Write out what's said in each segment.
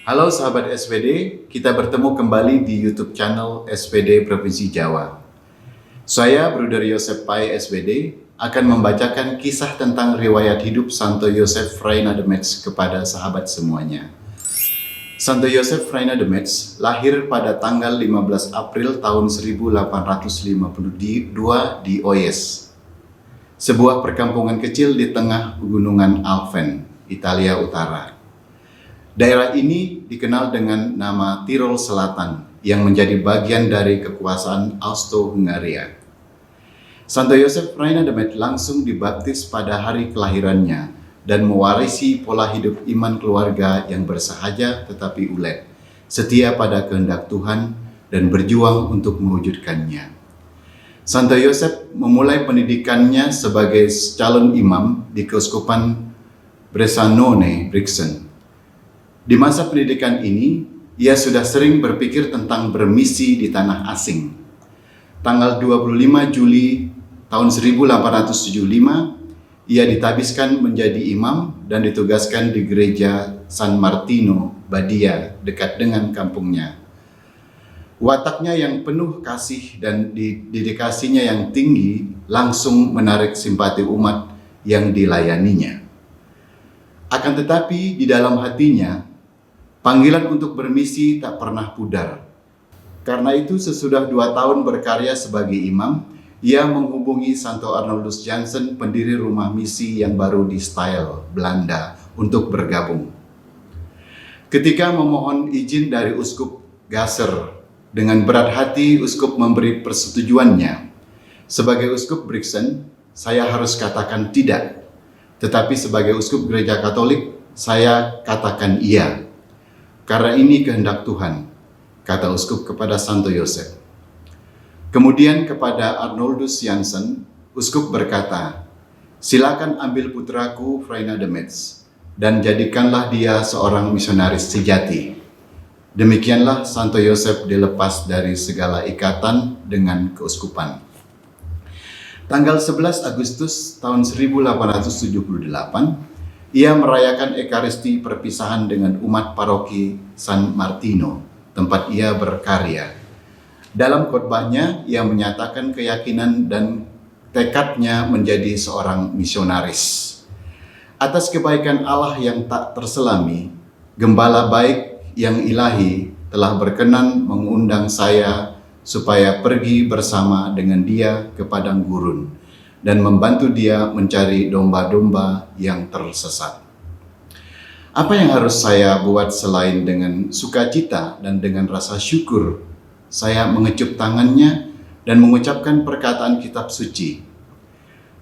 Halo sahabat SPD, kita bertemu kembali di YouTube channel SPD Provinsi Jawa. Saya Bruder Yosef Pai SPD akan membacakan kisah tentang riwayat hidup Santo Yosef Freina de Metz kepada sahabat semuanya. Santo Yosef Freina de Metz lahir pada tanggal 15 April tahun 1852 di Oyes, sebuah perkampungan kecil di tengah pegunungan Alpen, Italia Utara. Daerah ini dikenal dengan nama Tirol Selatan yang menjadi bagian dari kekuasaan Austro-Hungaria. Santo Yosef Freina de Metz langsung dibaptis pada hari kelahirannya dan mewarisi pola hidup iman keluarga yang bersahaja tetapi ulet, setia pada kehendak Tuhan dan berjuang untuk mewujudkannya. Santo Yosef memulai pendidikannya sebagai calon imam di Keuskupan Bressanone, Brixen. Di masa pendidikan ini, ia sudah sering berpikir tentang bermisi di tanah asing. Tanggal 25 Juli tahun 1875, ia ditabiskan menjadi imam dan ditugaskan di gereja San Martino, Badia, dekat dengan kampungnya. Wataknya yang penuh kasih dan dedikasinya yang tinggi langsung menarik simpati umat yang dilayaninya. Akan tetapi di dalam hatinya, panggilan untuk bermisi tak pernah pudar. Karena itu sesudah 2 tahun berkarya sebagai imam, ia menghubungi Santo Arnoldus Jansen, pendiri rumah misi yang baru di Stijl, Belanda, untuk bergabung. Ketika memohon izin dari Uskup Gasser, dengan berat hati Uskup memberi persetujuannya. Sebagai Uskup Brixen, saya harus katakan tidak. Tetapi sebagai Uskup Gereja Katolik, saya katakan iya. Karena ini kehendak Tuhan, kata Uskup kepada Santo Yosef. Kemudian kepada Arnoldus Jansen, Uskup berkata, silakan ambil putraku Freina de Metz, dan jadikanlah dia seorang misionaris sejati. Demikianlah Santo Yosef dilepas dari segala ikatan dengan keuskupan. Tanggal 11 Agustus tahun 1878, ia merayakan Ekaristi perpisahan dengan umat paroki San Martino, tempat ia berkarya. Dalam khotbahnya, ia menyatakan keyakinan dan tekadnya menjadi seorang misionaris. Atas kebaikan Allah yang tak terselami, Gembala baik yang ilahi telah berkenan mengundang saya supaya pergi bersama dengan dia ke padang gurun dan membantu dia mencari domba-domba yang tersesat. Apa yang harus saya buat selain dengan sukacita dan dengan rasa syukur? Saya mengecup tangannya dan mengucapkan perkataan kitab suci.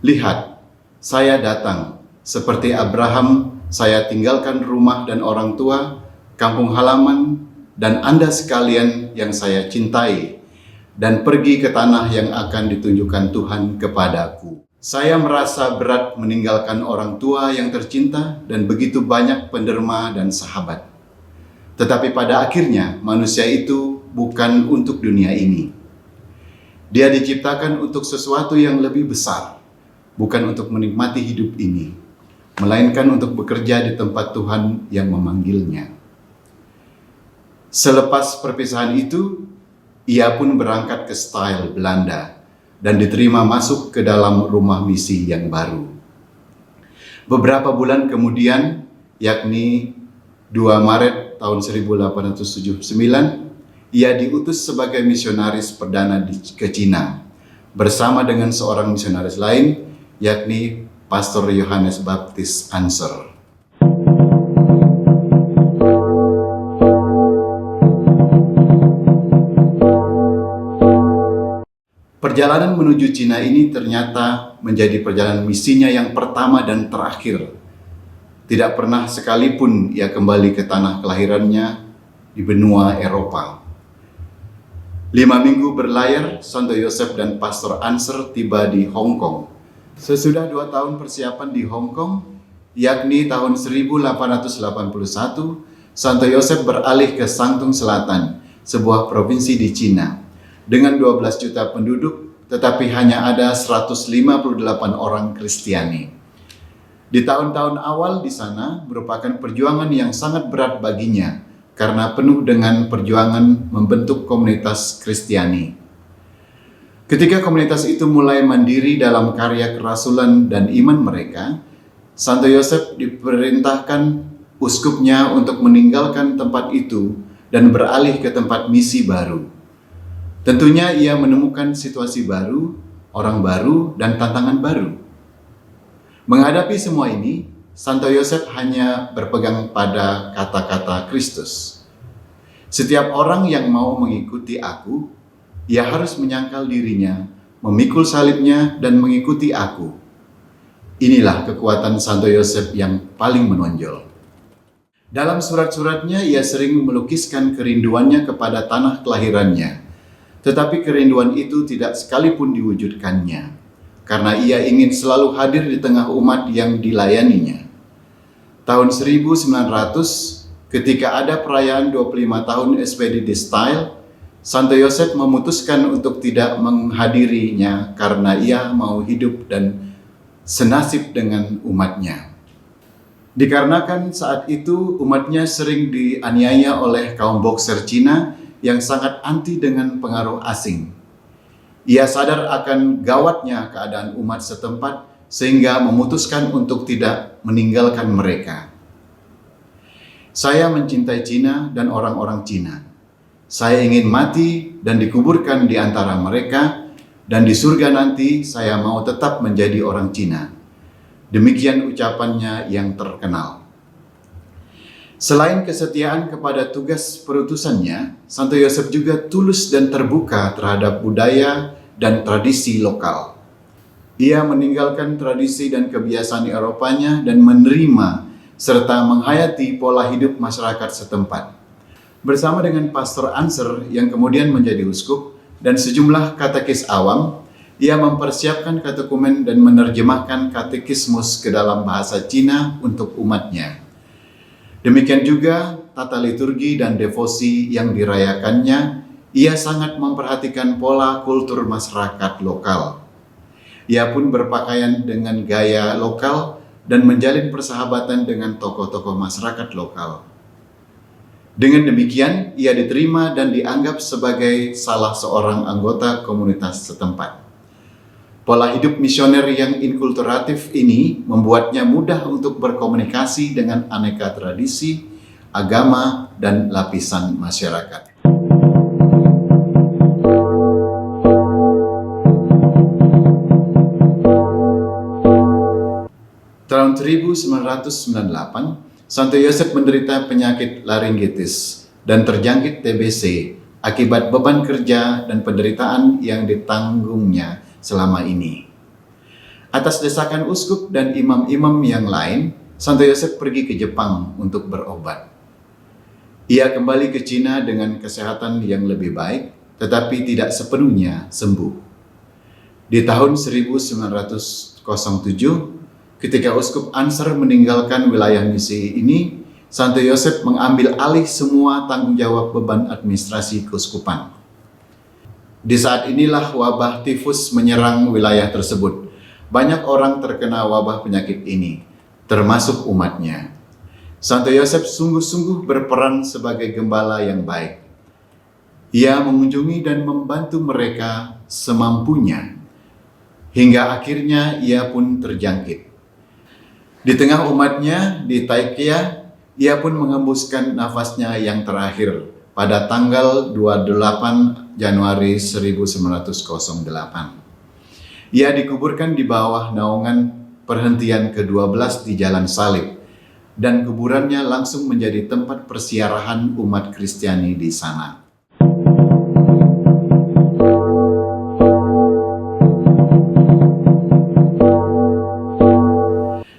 Lihat, saya datang. Seperti Abraham, saya tinggalkan rumah dan orang tua, kampung halaman, dan Anda sekalian yang saya cintai, dan pergi ke tanah yang akan ditunjukkan Tuhan kepadaku. Saya merasa berat meninggalkan orang tua yang tercinta dan begitu banyak penderma dan sahabat. Tetapi pada akhirnya manusia itu bukan untuk dunia ini. Dia diciptakan untuk sesuatu yang lebih besar, bukan untuk menikmati hidup ini, melainkan untuk bekerja di tempat Tuhan yang memanggilnya. Selepas perpisahan itu, ia pun berangkat ke Stijl, Belanda, dan diterima masuk ke dalam rumah misi yang baru. Beberapa bulan kemudian, yakni 2 Maret tahun 1879, ia diutus sebagai misionaris perdana ke Cina, bersama dengan seorang misionaris lain, yakni Pastor Johannes Baptist Anser. Perjalanan menuju Cina ini ternyata menjadi perjalanan misinya yang pertama dan terakhir. Tidak pernah sekalipun ia kembali ke tanah kelahirannya di benua Eropa. 5 minggu berlayar, Santo Yosef dan Pastor Anser tiba di Hong Kong. Sesudah 2 tahun persiapan di Hong Kong, yakni tahun 1881, Santo Yosef beralih ke Shantung Selatan, sebuah provinsi di Cina. Dengan 12 juta penduduk, tetapi hanya ada 158 orang Kristiani. Di tahun-tahun awal di sana merupakan perjuangan yang sangat berat baginya karena penuh dengan perjuangan membentuk komunitas Kristiani. Ketika komunitas itu mulai mandiri dalam karya kerasulan dan iman mereka, Santo Yosef diperintahkan uskupnya untuk meninggalkan tempat itu dan beralih ke tempat misi baru. Tentunya ia menemukan situasi baru, orang baru, dan tantangan baru. Menghadapi semua ini, Santo Yosef hanya berpegang pada kata-kata Kristus. Setiap orang yang mau mengikuti aku, ia harus menyangkal dirinya, memikul salibnya, dan mengikuti aku. Inilah kekuatan Santo Yosef yang paling menonjol. Dalam surat-suratnya, ia sering melukiskan kerinduannya kepada tanah kelahirannya. Tetapi kerinduan itu tidak sekalipun diwujudkannya, karena ia ingin selalu hadir di tengah umat yang dilayaninya. Tahun 1900, ketika ada perayaan 25 tahun SPD di Style, Santo Yosef memutuskan untuk tidak menghadirinya karena ia mau hidup dan senasib dengan umatnya. Dikarenakan saat itu umatnya sering dianiaya oleh kaum Boxer Cina yang sangat anti dengan pengaruh asing. Ia sadar akan gawatnya keadaan umat setempat sehingga memutuskan untuk tidak meninggalkan mereka. Saya mencintai Cina dan orang-orang Cina. Saya ingin mati dan dikuburkan di antara mereka, dan di surga nanti saya mau tetap menjadi orang Cina. Demikian ucapannya yang terkenal. Selain kesetiaan kepada tugas perutusannya, Santo Yosef juga tulus dan terbuka terhadap budaya dan tradisi lokal. Ia meninggalkan tradisi dan kebiasaan Eropanya dan menerima serta menghayati pola hidup masyarakat setempat. Bersama dengan Pastor Anser yang kemudian menjadi uskup dan sejumlah katekis awam, ia mempersiapkan katekumen dan menerjemahkan katekismus ke dalam bahasa Cina untuk umatnya. Demikian juga tata liturgi dan devosi yang dirayakannya, ia sangat memperhatikan pola kultur masyarakat lokal. Ia pun berpakaian dengan gaya lokal dan menjalin persahabatan dengan tokoh-tokoh masyarakat lokal. Dengan demikian, ia diterima dan dianggap sebagai salah seorang anggota komunitas setempat. Pola hidup misioner yang inkulturatif ini membuatnya mudah untuk berkomunikasi dengan aneka tradisi, agama, dan lapisan masyarakat. Tahun 1998, Santo Yosef menderita penyakit laringitis dan terjangkit TBC akibat beban kerja dan penderitaan yang ditanggungnya selama ini. Atas desakan uskup dan imam-imam yang lain, Santo Yosef pergi ke Jepang untuk berobat. Ia kembali ke Cina dengan kesehatan yang lebih baik, tetapi tidak sepenuhnya sembuh. Di tahun 1907, ketika Uskup Anser meninggalkan wilayah misi ini, Santo Yosef mengambil alih semua tanggung jawab beban administrasi keuskupan. Di saat inilah wabah tifus menyerang wilayah tersebut. Banyak orang terkena wabah penyakit ini, termasuk umatnya. Santo Yosef sungguh-sungguh berperan sebagai gembala yang baik. Ia mengunjungi dan membantu mereka semampunya, hingga akhirnya ia pun terjangkit. Di tengah umatnya di Taikia, ia pun mengembuskan nafasnya yang terakhir pada tanggal 28 Januari 1908. Ia dikuburkan di bawah naungan perhentian ke-12 di Jalan Salib, dan kuburannya langsung menjadi tempat persiarahan umat Kristiani di sana.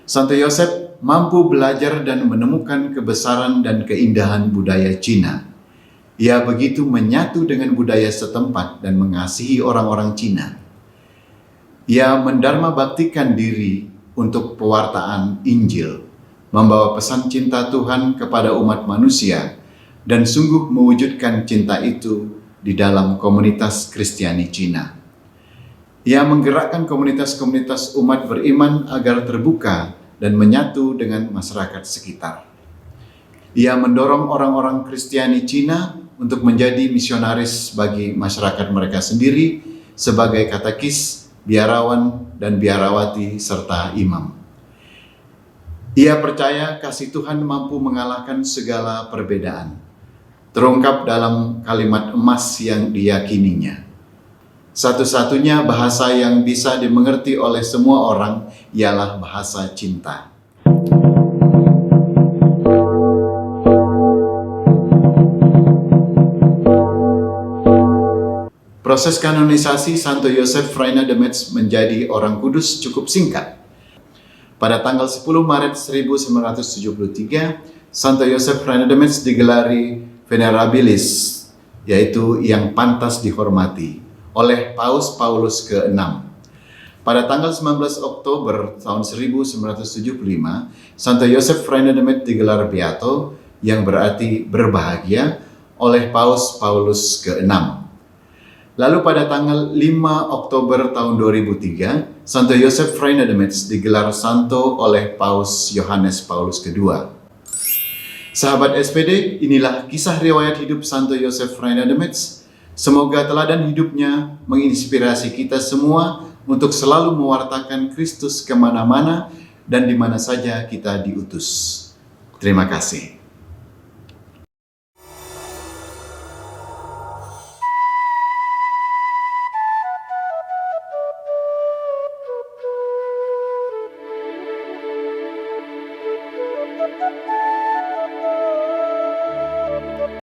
Santo Yosef mampu belajar dan menemukan kebesaran dan keindahan budaya Cina. Ia begitu menyatu dengan budaya setempat dan mengasihi orang-orang Cina. Ia mendharma baktikan diri untuk pewartaan Injil, membawa pesan cinta Tuhan kepada umat manusia, dan sungguh mewujudkan cinta itu di dalam komunitas Kristiani Cina. Ia menggerakkan komunitas-komunitas umat beriman agar terbuka dan menyatu dengan masyarakat sekitar. Ia mendorong orang-orang Kristiani Cina untuk menjadi misionaris bagi masyarakat mereka sendiri sebagai katekis, biarawan, dan biarawati, serta imam. Ia percaya kasih Tuhan mampu mengalahkan segala perbedaan, terungkap dalam kalimat emas yang diyakininya. Satu-satunya bahasa yang bisa dimengerti oleh semua orang ialah bahasa cinta. Proses kanonisasi Santo Yosef Reina de Metz menjadi orang kudus cukup singkat. Pada tanggal 10 Maret 1973, Santo Yosef Reina de Metz digelari Venerabilis, yaitu yang pantas dihormati, oleh Paus Paulus ke-6. Pada tanggal 19 Oktober tahun 1975, Santo Yosef Reina de Metz digelar Beato, yang berarti berbahagia, oleh Paus Paulus ke-6. Lalu pada tanggal 5 Oktober tahun 2003, Santo Yosef Reina de Metz digelar Santo oleh Paus Yohanes Paulus II. Sahabat SPD, inilah kisah riwayat hidup Santo Yosef Reina de Metz. Semoga teladan hidupnya menginspirasi kita semua untuk selalu mewartakan Kristus kemana-mana dan di mana saja kita diutus. Terima kasih.